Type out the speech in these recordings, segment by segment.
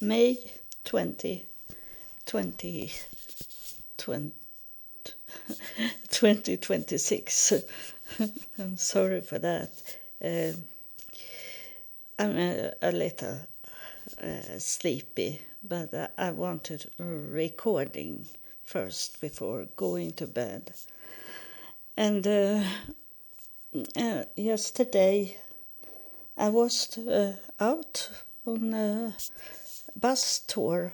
May 20, 20, 2026. I'm sorry for that. I'm a little sleepy, but I wanted a recording first before going to bed. And yesterday I was out on a bus tour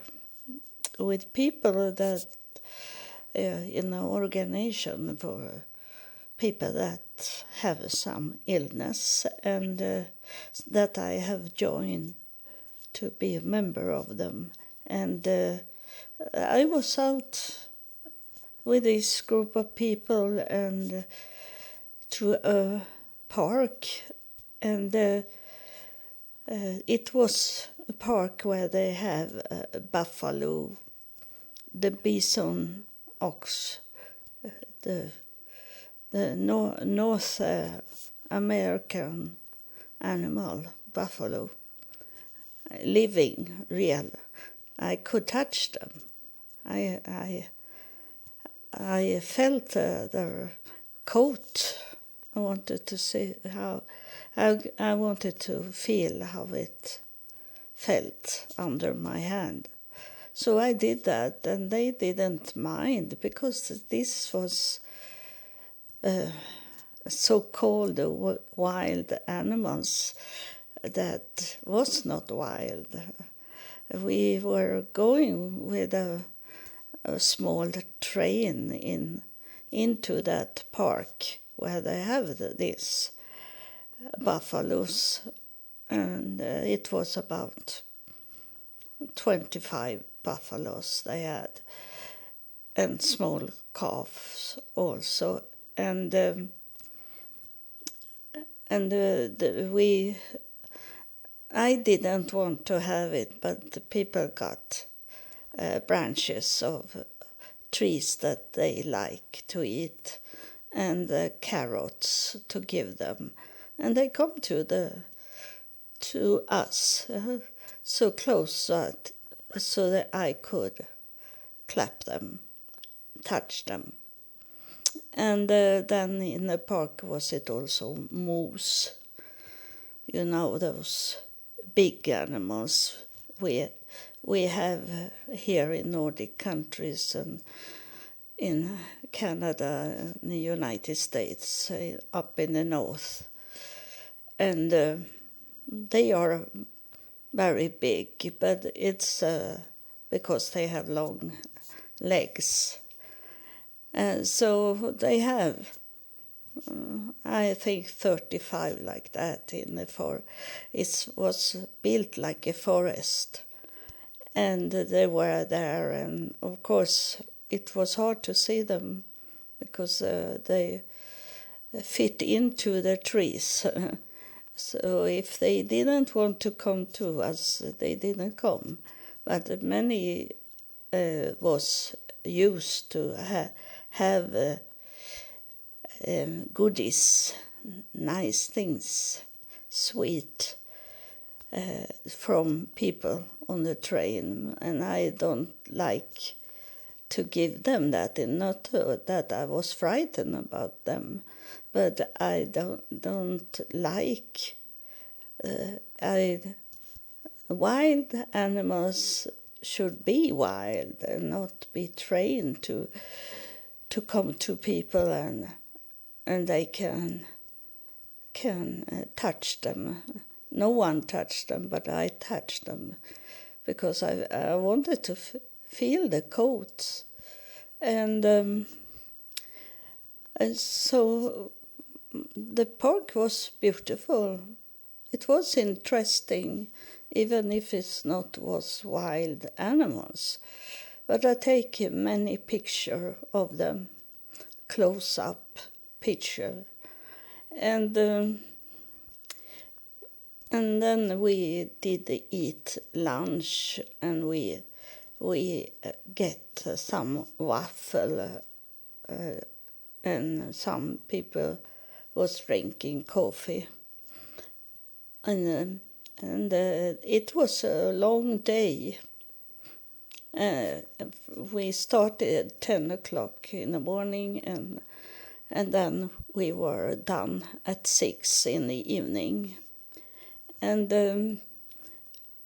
with people that in an organization for people that have some illness, and that I have joined to be a member of them. And I was out with this group of people and to a park, and it was a park where they have buffalo, the bison, ox, the North American animal, buffalo, living, real. I could touch them. I felt their coat. I wanted to see how. I wanted to feel how it felt under my hand. So I did that, and they didn't mind, because this was so-called wild animals that was not wild. We were going with a small train into that park where they have these buffaloes, and it was about 25 buffaloes they had, and small calves also. And I didn't want to have it, but the people got branches of trees that they like to eat, and carrots to give them, and they come to us so close so that I could clap them, touch them. And then in the park was it also moose, those big animals we have here in Nordic countries and in Canada and the United States, up in the north. And they are very big, but it's because they have long legs. So they have, I think, 35 like that in the forest. It was built like a forest, and they were there, and of course it was hard to see them because they fit into the trees. So if they didn't want to come to us, they didn't come. But many was used to have goodies, nice things, sweet, from people on the train, and I don't like to give them that, and not that I was frightened about them, but I don't like wild animals should be wild and not be trained to come to people, and they can touch them. No one touched them, but I touched them because I wanted to feel the coats. And so the park was beautiful. It was interesting, even if it was wild animals. But I take many pictures of them, close-up picture. And then we did eat lunch, and we get some waffle, and some people was drinking coffee. And And it was a long day. We started at 10 o'clock in the morning, and then we were done at 6 in the evening. And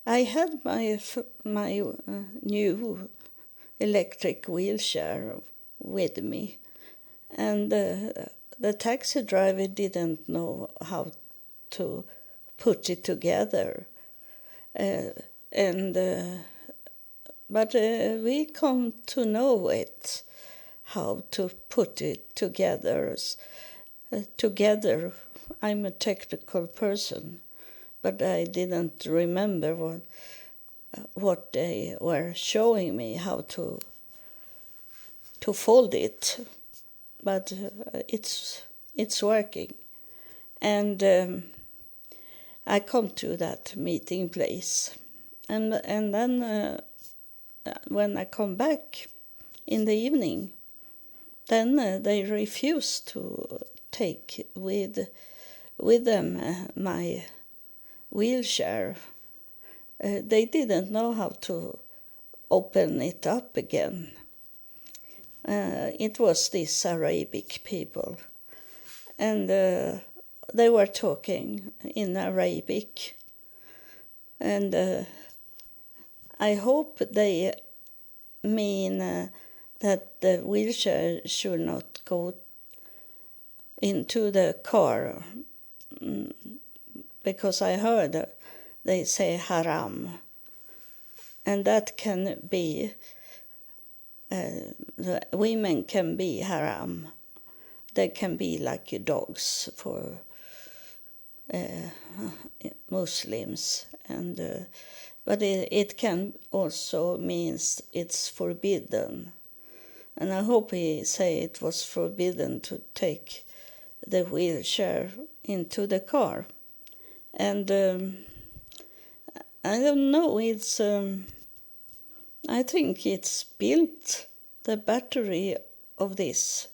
I had my new electric wheelchair with me, and the taxi driver didn't know how to put it together, but we come to know it, how to put it together. Together, I'm a technical person, but I didn't remember what they were showing me, how to fold it. But it's working. And I come to that meeting place. And then when I come back in the evening, then they refuse to take with them my wheelchair. They didn't know how to open it up again. It was these Arabic people, and they were talking in Arabic, and I hope they mean that the wheelchair should not go into the car, because I heard they say haram, and that can be, the women can be haram. They can be like dogs for Muslims, and but it can also means it's forbidden. And I hope he say it was forbidden to take the wheelchair into the car. And I don't know, it's I think it's built, the battery of this,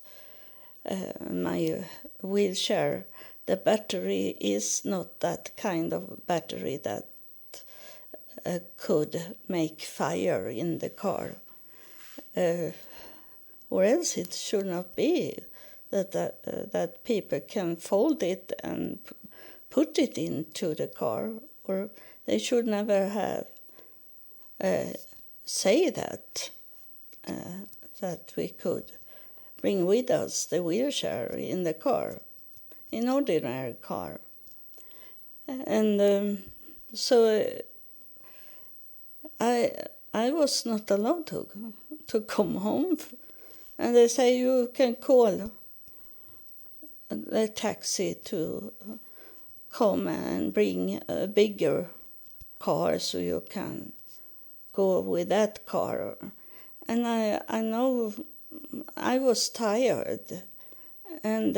my wheelchair. The battery is not that kind of battery that could make fire in the car. Or else it should not be that people can fold it and put it into the car, or they should never have say that we could bring with us the wheelchair in the car, in ordinary car. And so I was not allowed to come home, and they say you can call the taxi to come and bring a bigger car so you can go with that car. And I know I was tired, and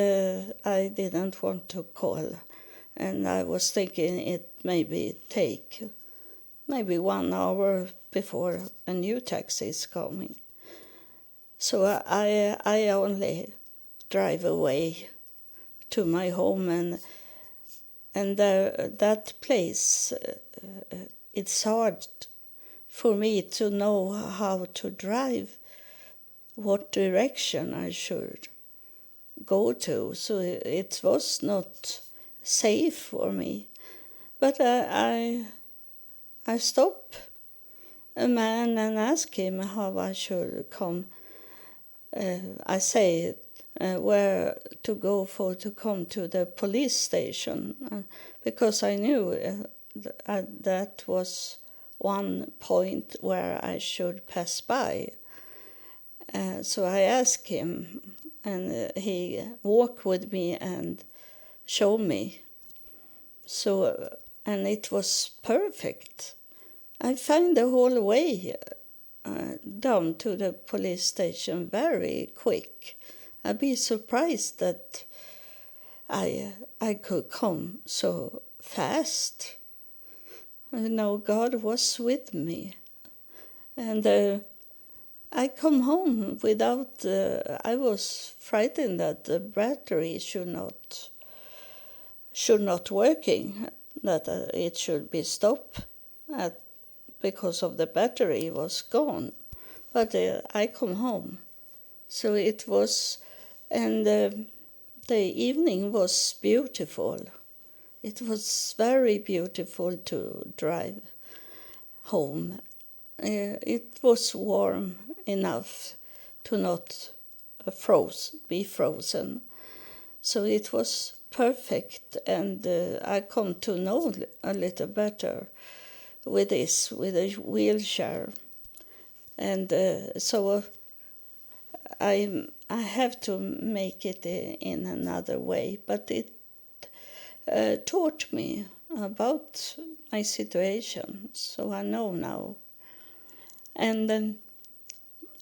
I didn't want to call, and I was thinking it maybe take 1 hour before a new taxi is coming. So I only drive away to my home, and that place, it's hard for me to know how to drive, what direction I should go to. So it was not safe for me. But I stopped a man and asked him how I should come. I say where to go to come to the police station, because I knew that was one point where I should pass by. So I asked him, and he walked with me and showed me. So, and it was perfect. I found the whole way down to the police station very quick. I'd be surprised that I could come so fast. You know, God was with me. And I come home without, I was frightened that the battery should not working. that it should be stopped because of the battery was gone. But I come home. So it was, and the evening was beautiful. It was very beautiful to drive home. It was warm enough to not be frozen. So it was perfect, and I come to know a little better with a wheelchair. And so I have to make it in another way, but it taught me about my situation, so I know now. And then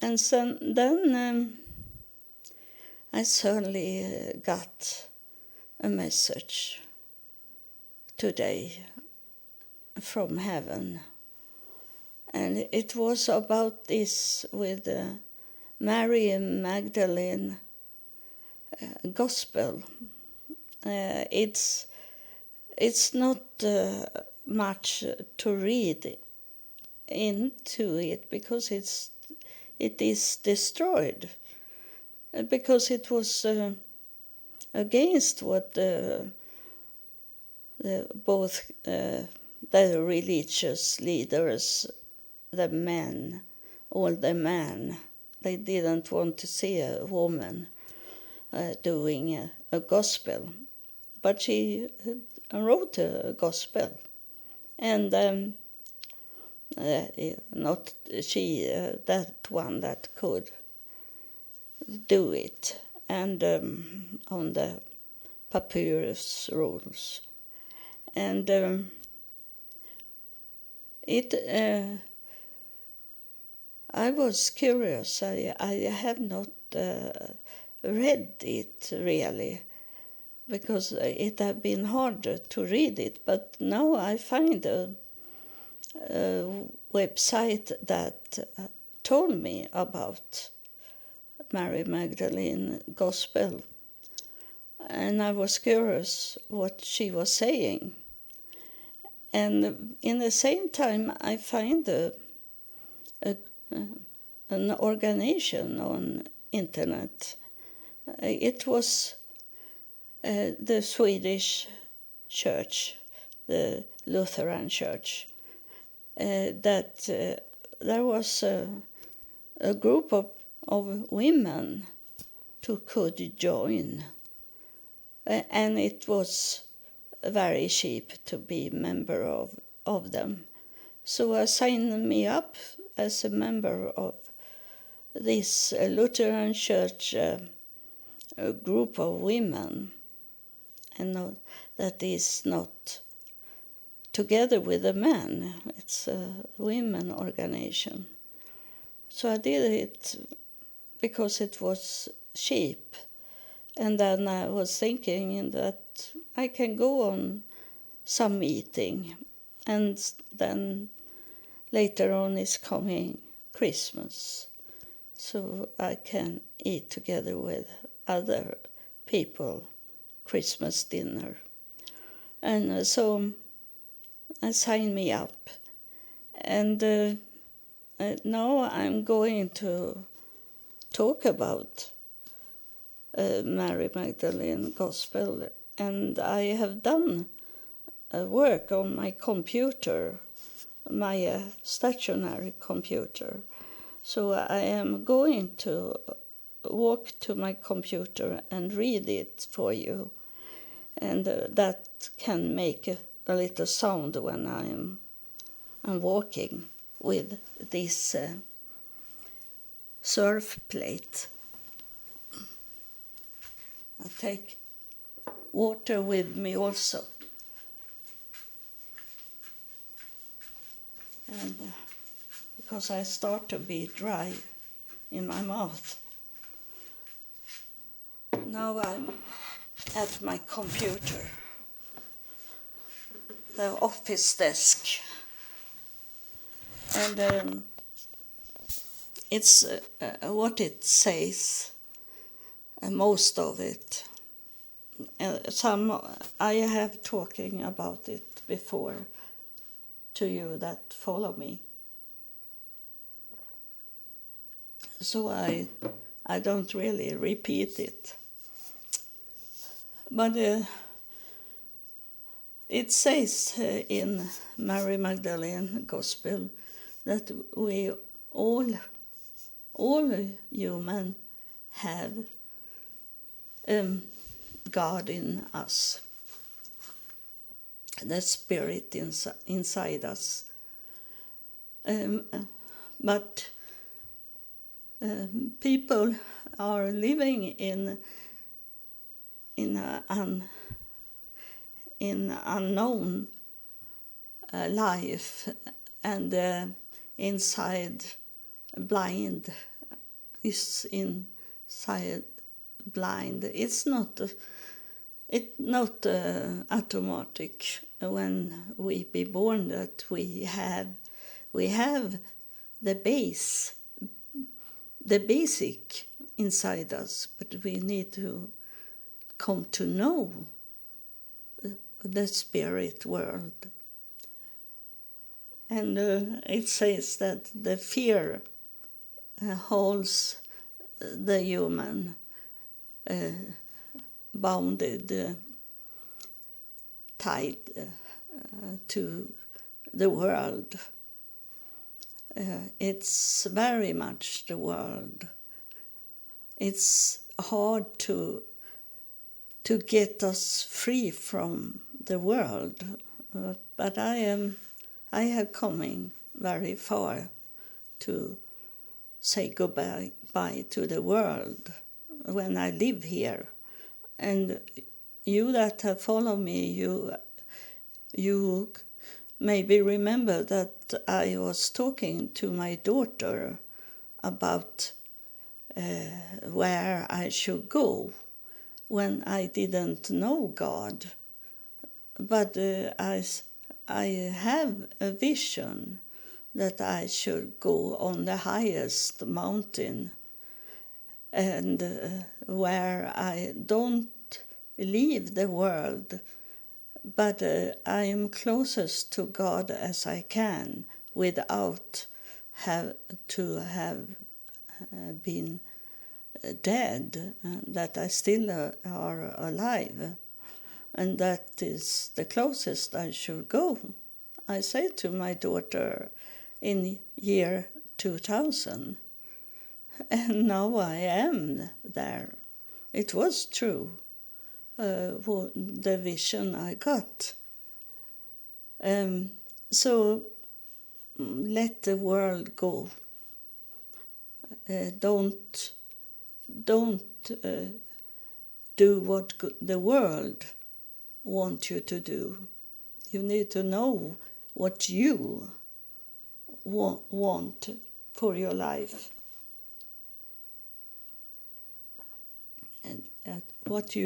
I suddenly got a message today from heaven, and it was about this with Mary and Magdalene gospel. It's not much to read into it because it is destroyed, because it was against what both the religious leaders, all the men, they didn't want to see a woman doing a gospel. But she wrote a gospel, and not she, that one that could do it, and on the papyrus rules. And I was curious. I have not read it really, because it had been harder to read it. But now I find a website that told me about Mary Magdalene Gospel. And I was curious what she was saying. And in the same time, I find an organization on internet. It was the Swedish church, the Lutheran church, that there was a group of women who could join, and it was very cheap to be member of them. So I signed me up as a member of this Lutheran church a group of women, and that is not together with the men, it's a women organization. So I did it because it was cheap, and then I was thinking that I can go on some meeting, and then later on is coming Christmas, so I can eat together with other people, Christmas dinner. And so I signed me up, and now I'm going to talk about Mary Magdalene Gospel, and I have done work on my computer, my stationary computer. So I am going to walk to my computer and read it for you, and that can make a little sound when I'm walking with this surf plate. I'll take water with me also. And because I start to be dry in my mouth. Now I'm at my computer, the office desk. And it's what it says, most of it. Some I have talking about it before to you that follow me. So I don't really repeat it. But it says in Mary Magdalene Gospel that we all human have God in us, the Spirit inside us. But people are living in unknown life, and inside blind is inside blind. It's not automatic when we be born that we have the basic inside us, but we need to come to know the spirit world. And it says that the fear holds the human bounded tied to the world. It's very much the world. It's hard to get us free from the world, but I have coming very far to say goodbye to the world when I live here. And you that have followed me, you maybe remember that I was talking to my daughter about where I should go when I didn't know God. But I have a vision that I should go on the highest mountain, and where I don't leave the world, but I am closest to God as I can without have been dead, that I still are alive. And that is the closest I should go. I said to my daughter in year 2000, and now I am there. It was true, the vision I got. So let the world go. Don't do what the world want you to do. You need to know what you want for your life, and what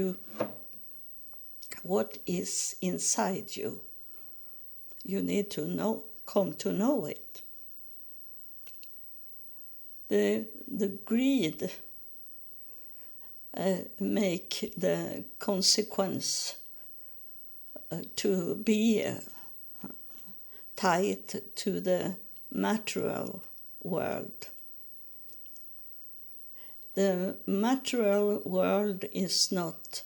is inside you. You need to come to know it. The greed make the consequence to be tied to the material world. The material world is not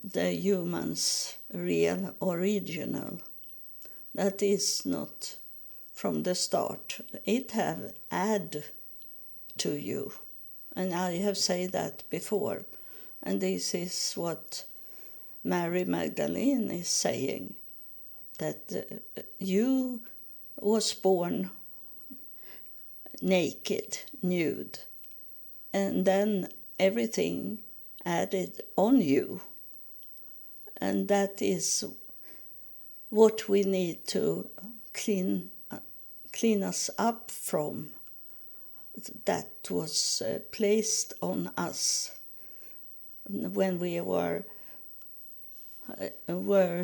the human's real original. That is not from the start. It have add to you. And I have said that before. And this is what Mary Magdalene is saying, that you was born naked, nude, and then everything added on you. And that is what we need to clean us up from, that was placed on us when we were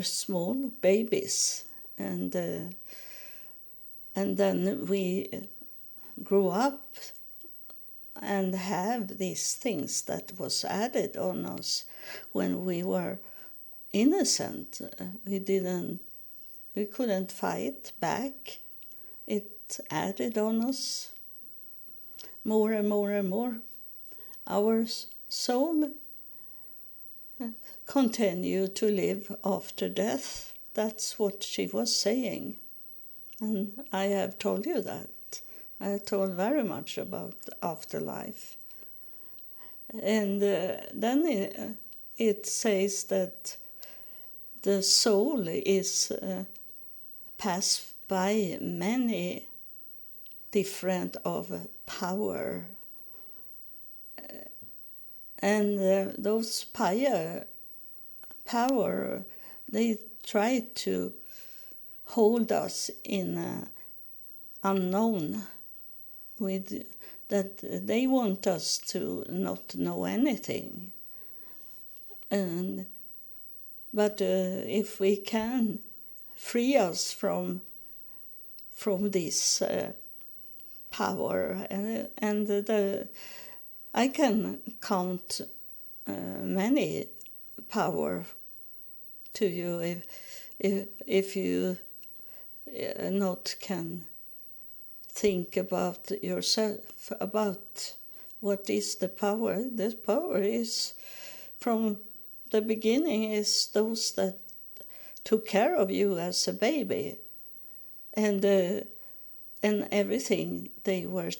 small babies, and then we grew up and have these things that was added on us when we were innocent. We didn't We couldn't fight back. It added on us more and more and more. Our soul continued to live after death. That's what she was saying. And I have told you that. I have told very much about afterlife. And then it says that the soul is passed by many different of power. And those power, they try to hold us in unknown, with that they want us to not know anything. But if we can free us from this power, and I can count many power to you if you not can think about yourself, about what is the power. The power is from the beginning is those that took care of you as a baby, and everything they were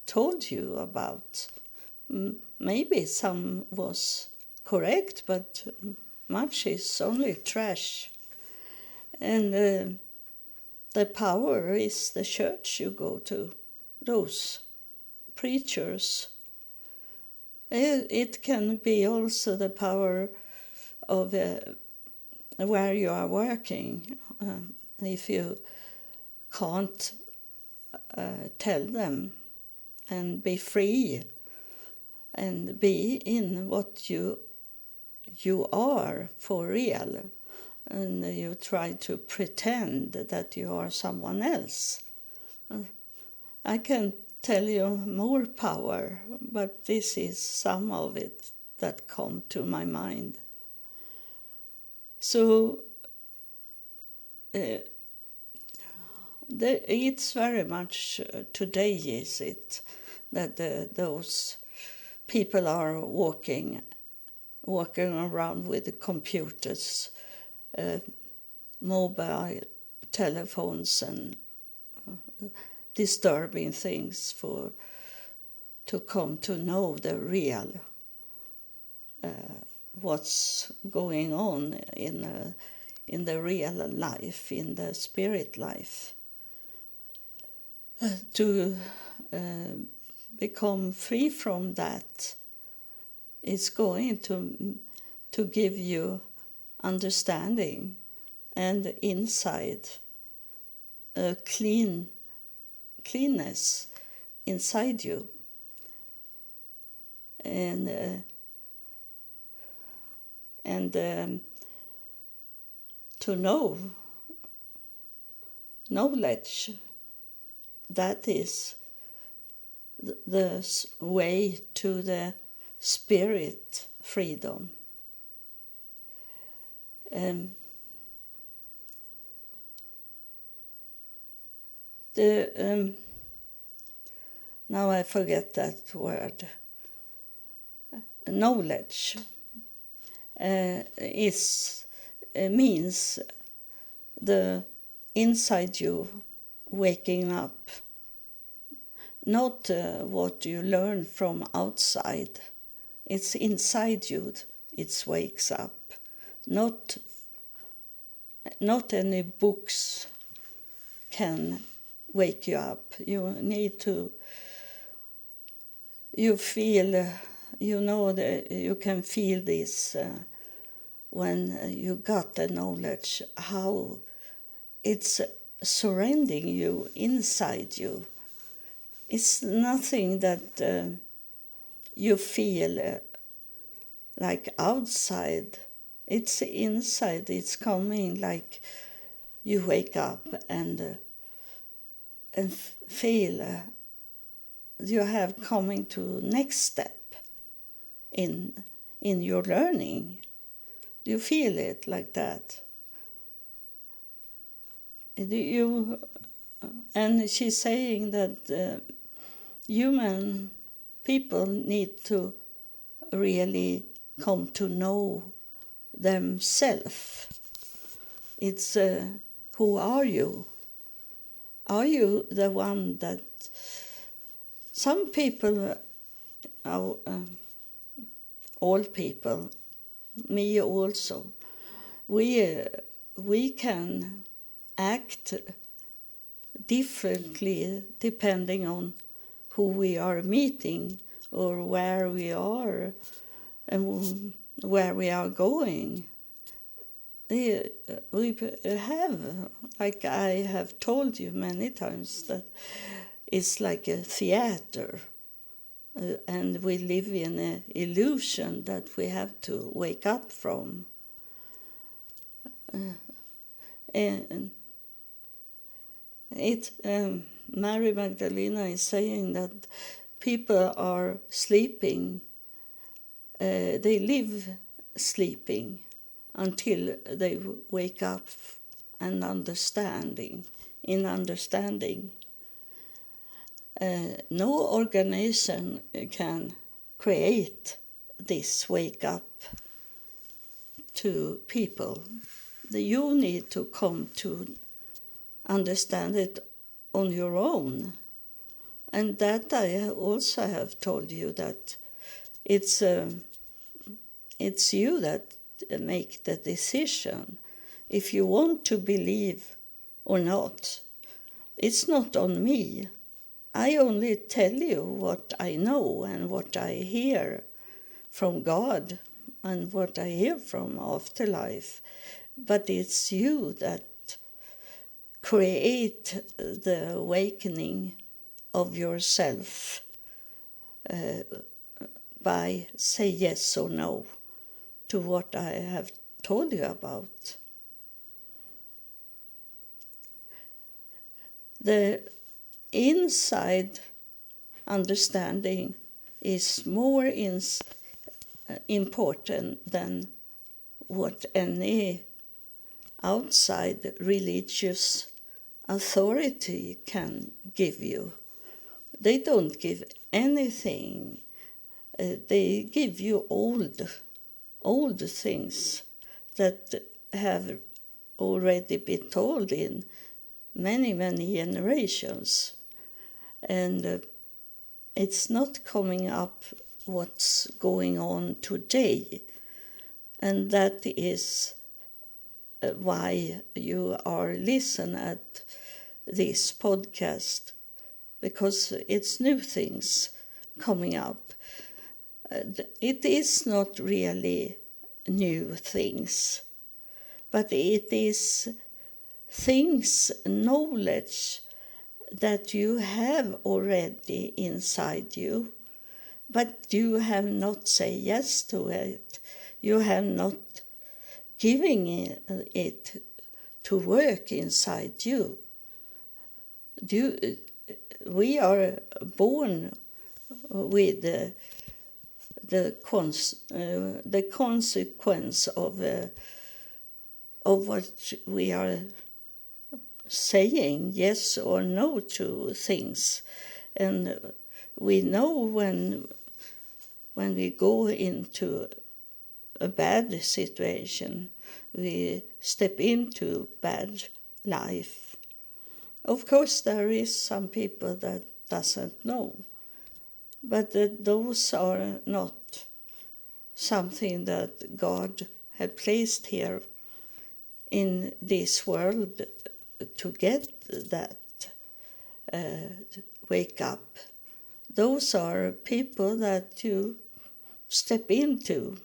told you about. Maybe some was correct, but much is only trash. And the power is the church you go to, those preachers. It can be also the power of where you are working. If you can't tell them and be free and be in what you are for real, and you try to pretend that you are someone else. I can tell you more power, but this is some of it that come to my mind. So it's very much today, is it, that those people are walking around with the computers, mobile telephones, and disturbing things to come to know the real what's going on in the real life, in the spirit life. To become free from that is going to give you understanding and inside a cleanness inside you, and to know knowledge. That is the way to the spirit freedom. Now I forget that word. Knowledge means the inside you waking up, not what you learn from outside. It's inside you. It wakes up. Not any books can wake you up. You need to. You feel. You know that you can feel this when you got the knowledge, how it's surrounding you inside you. It's nothing that you feel like outside. It's inside. It's coming like you wake up and feel you have coming to next step in your learning. You feel it like that. and she's saying that human people need to really come to know themselves. It's who are you? Are you the one that some people, all people, me also, we can act differently depending on who we are meeting or where we are and where we are going. We have, like I have told you many times, that it's like a theater, and we live in an illusion that we have to wake up from. And Mary Magdalena is saying that people are sleeping, they live sleeping until they wake up and understanding. No organization can create this wake up to people. You need to come to understand it on your own. And that I also have told you that it's you that make the decision if you want to believe or not. It's not on me. I only tell you what I know and what I hear from God and what I hear from afterlife. But it's you that create the awakening of yourself by say yes or no to what I have told you about. The inside understanding is more important than what any outside religious authority can give you. They don't give anything. They give you old things that have already been told in many generations. And it's not coming up what's going on today. And that is why you are listening at this podcast, because it's new things coming up. It is not really new things, but it is things, knowledge that you have already inside you, but you have not said yes to it. You have not given it to work inside you. We are born with the consequence of what we are saying yes or no to things. And we know when we go into a bad situation, we step into bad life. Of course, there is some people that doesn't know, but those are not something that God had placed here in this world to get that wake up. Those are people that you step into.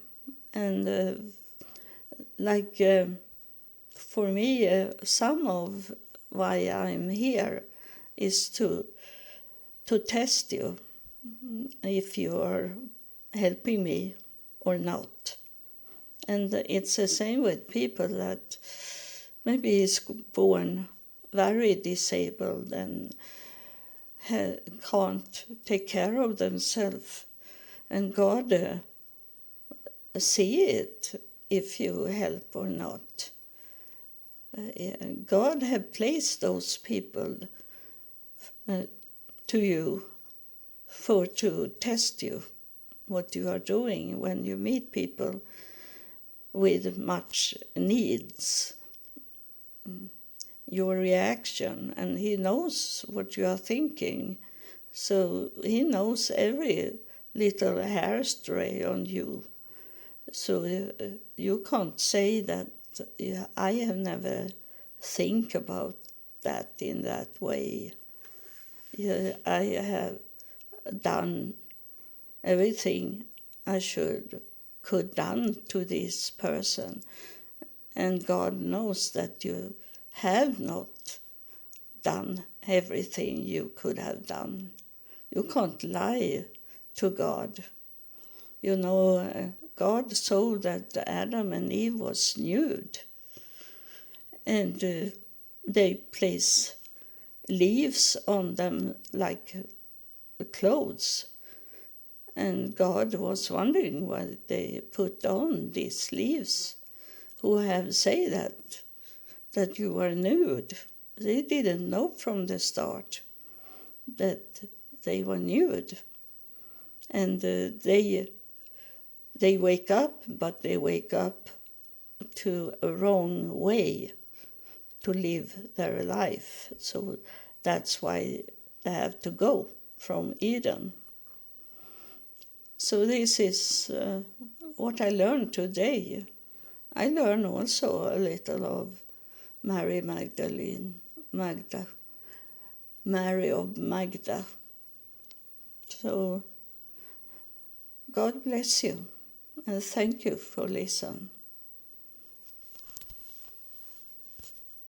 And for me, some of why I'm here is to test you if you are helping me or not. And it's the same with people that maybe is born very disabled and can't take care of themselves. And God see it if you help or not. God have placed those people to you to test you, what you are doing when you meet people with much needs, your reaction, and he knows what you are thinking. So he knows every little hairstray on you. So you can't say that I have never think about that in that way. I have done everything I could done to this person, and God knows that you have not done everything you could have done. You can't lie to God. You know, God saw that Adam and Eve was nude, and they place leaves on them like clothes. And God was wondering why they put on these leaves. Who have said that you were nude? They didn't know from the start that they were nude. And they wake up, but they wake up to a wrong way to live their life. So that's why they have to go from Eden. So this is what I learned today. I learned also a little of Mary Magdalene, Mary of Magda. So God bless you, and thank you for listening.